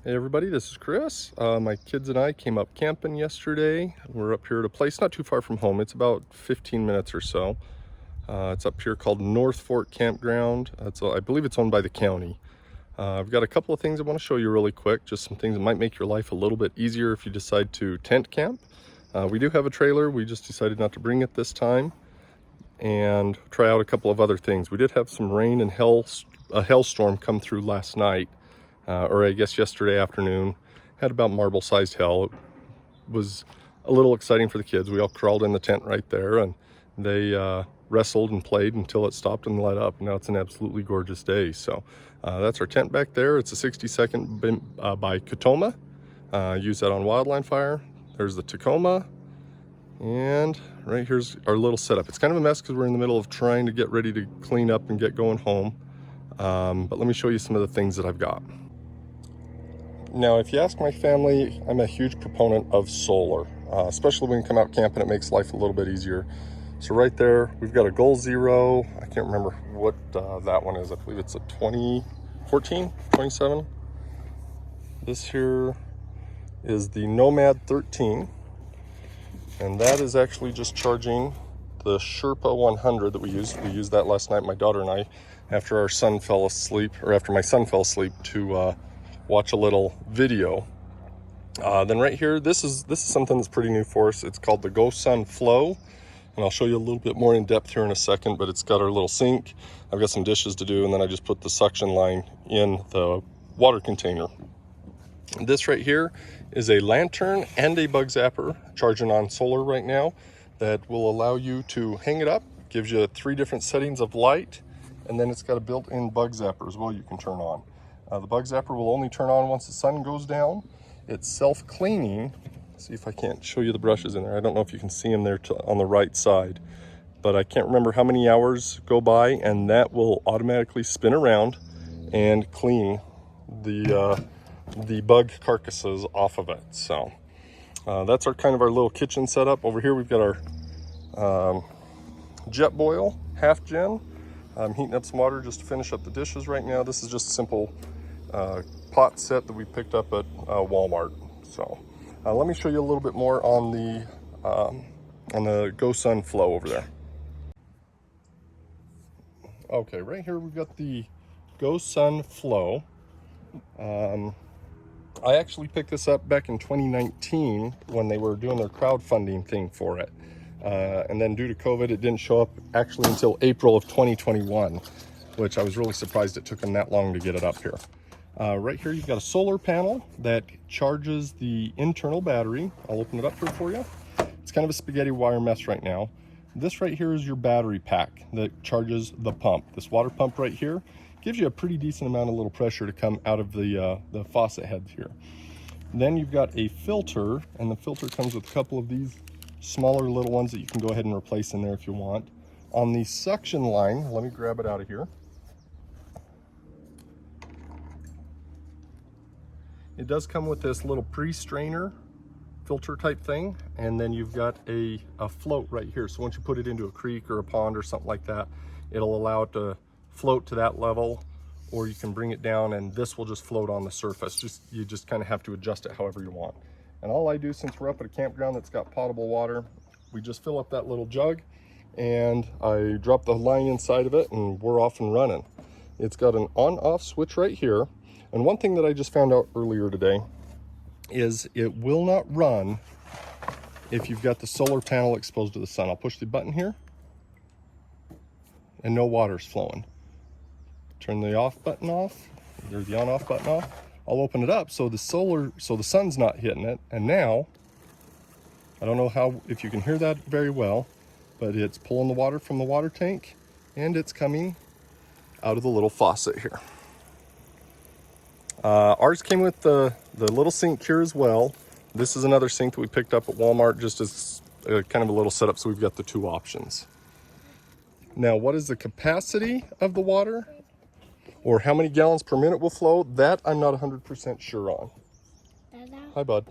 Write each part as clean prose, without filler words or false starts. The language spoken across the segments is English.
Hey everybody, this is Chris. My kids and I came up camping yesterday. We're up here at a place not too far from home. It's about 15 minutes or so. It's up here called North Fork Campground. I believe it's owned by the county. I've got a couple of things I want to show you really quick, just some things that might make your life a little bit easier if you decide to tent camp. We do have a trailer. We just decided not to bring it this time and try out a couple of other things. We did have some rain and a hailstorm come through last night. Or I guess yesterday afternoon. Had about marble-sized hail. It was a little exciting for the kids. We all crawled in the tent right there, and they wrestled and played until it stopped and let up. Now it's an absolutely gorgeous day. So that's our tent back there. It's a 62nd by Katoma. Use that on wildland fire. There's the Tacoma, and right here's our little setup. It's kind of a mess because we're in the middle of trying to get ready to clean up and get going home. But let me show you some of the things that I've got. Now, if you ask my family, I'm a huge proponent of solar, especially when you come out camping. It makes life a little bit easier. So right there, we've got a Goal Zero. I can't remember what that one is. I believe it's a 2014, 27. This here is the Nomad 13. And that is actually just charging the Sherpa 100 that we used. We used that last night, my daughter and I, after our son fell asleep, or after my son fell asleep, to watch a little video. Then right here, this is something that's pretty new for us. It's called the GoSun Flow, and I'll show you a little bit more in depth here in a second. But it's got our little sink. I've got some dishes to do, and then I just put the suction line in the water container. This right here is a lantern and a bug zapper charging on solar right now that will allow you to hang it up. Gives you 3 different settings of light, and then it's got a built-in bug zapper as well you can turn on. The bug zapper will only turn on once the sun goes down. It's self-cleaning. See if I can't show you the brushes in there. I don't know if you can see them there on the right side, but I can't remember how many hours go by, and that will automatically spin around and clean the bug carcasses off of it. So that's our kind of our little kitchen setup. Over here we've got our jet boil, half gen. I'm heating up some water just to finish up the dishes right now. This is just a simple pot set that we picked up at Walmart. So let me show you a little bit more on the GoSun Flow over there. Okay, right here we've got the GoSun Flow. I actually picked this up back in 2019 when they were doing their crowdfunding thing for it. And then due to COVID, it didn't show up actually until April of 2021, which I was really surprised it took them that long to get it up here. Right here, you've got a solar panel that charges the internal battery. I'll open it up here for you. It's kind of a spaghetti wire mess right now. This right here is your battery pack that charges the pump. This water pump right here gives you a pretty decent amount of little pressure to come out of the faucet heads here. Then you've got a filter, and the filter comes with a couple of these smaller little ones that you can go ahead and replace in there if you want. On the suction line, let me grab it out of here. It does come with this little pre-strainer filter type thing, and then you've got a float right here. So once you put it into a creek or a pond or something like that, it'll allow it to float to that level, or you can bring it down and this will just float on the surface. You just kind of have to adjust it however you want. And all I do, since we're up at a campground that's got potable water, we just fill up that little jug and I drop the line inside of it and we're off and running. It's got an on-off switch right here. And one thing that I just found out earlier today is it will not run if you've got the solar panel exposed to the sun. I'll push the button here and no water's flowing. Turn the off button off, or the on-off button off. I'll open it up so the sun's not hitting it. And now, I don't know if you can hear that very well, but it's pulling the water from the water tank and it's coming out of the little faucet here. Ours came with the little sink here as well. This is another sink that we picked up at Walmart just as kind of a little setup, so we've got the 2 options. Now, what is the capacity of the water, or how many gallons per minute will flow? That I'm not 100% sure on. Dada. Hi, bud.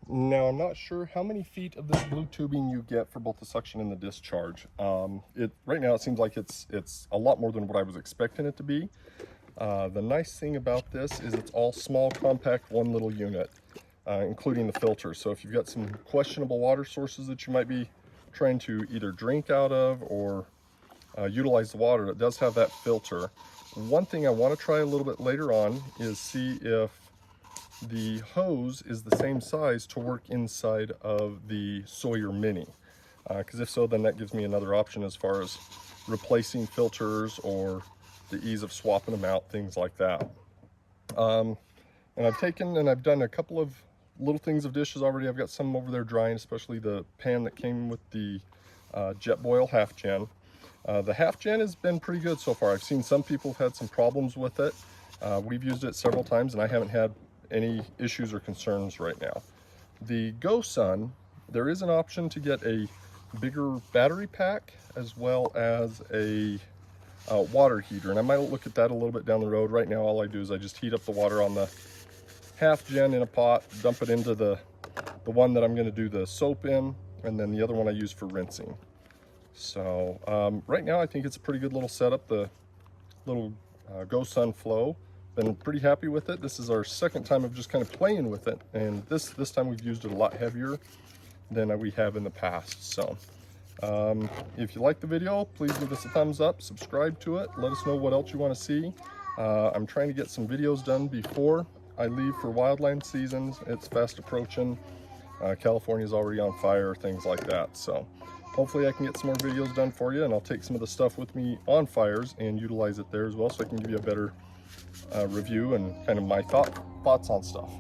Now, I'm not sure how many feet of this blue tubing you get for both the suction and the discharge. Right now, it seems like it's a lot more than what I was expecting it to be. The nice thing about this is it's all small, compact, one little unit, including the filter. So if you've got some questionable water sources that you might be trying to either drink out of or utilize the water, it does have that filter. One thing I want to try a little bit later on is see if the hose is the same size to work inside of the Sawyer Mini. Because if so, then that gives me another option as far as replacing filters or the ease of swapping them out, things like that. And I've taken and I've done a couple of little things of dishes already. I've got some over there drying, especially the pan that came with the Jetboil half gen. The half gen has been pretty good so far. I've seen some people have had some problems with it. We've used it several times and I haven't had any issues or concerns right now. The GoSun, there is an option to get a bigger battery pack as well as a water heater, and I might look at that a little bit down the road. Right now all I do is I just heat up the water on the half gen in a pot, dump it into the one that I'm going to do the soap in, and then the other one I use for rinsing. So right now I think it's a pretty good little setup, the little GoSun Flow. Been pretty happy with it. This is our second time of just kind of playing with it, and this time we've used it a lot heavier than we have in the past. So if you like the video, please give us a thumbs up, subscribe to it, let us know what else you want to see. I'm trying to get some videos done before I leave for wildland seasons. It's fast approaching. California's already on fire, things like that. So hopefully I can get some more videos done for you, and I'll take some of the stuff with me on fires and utilize it there as well, so I can give you a better review and kind of my thoughts on stuff.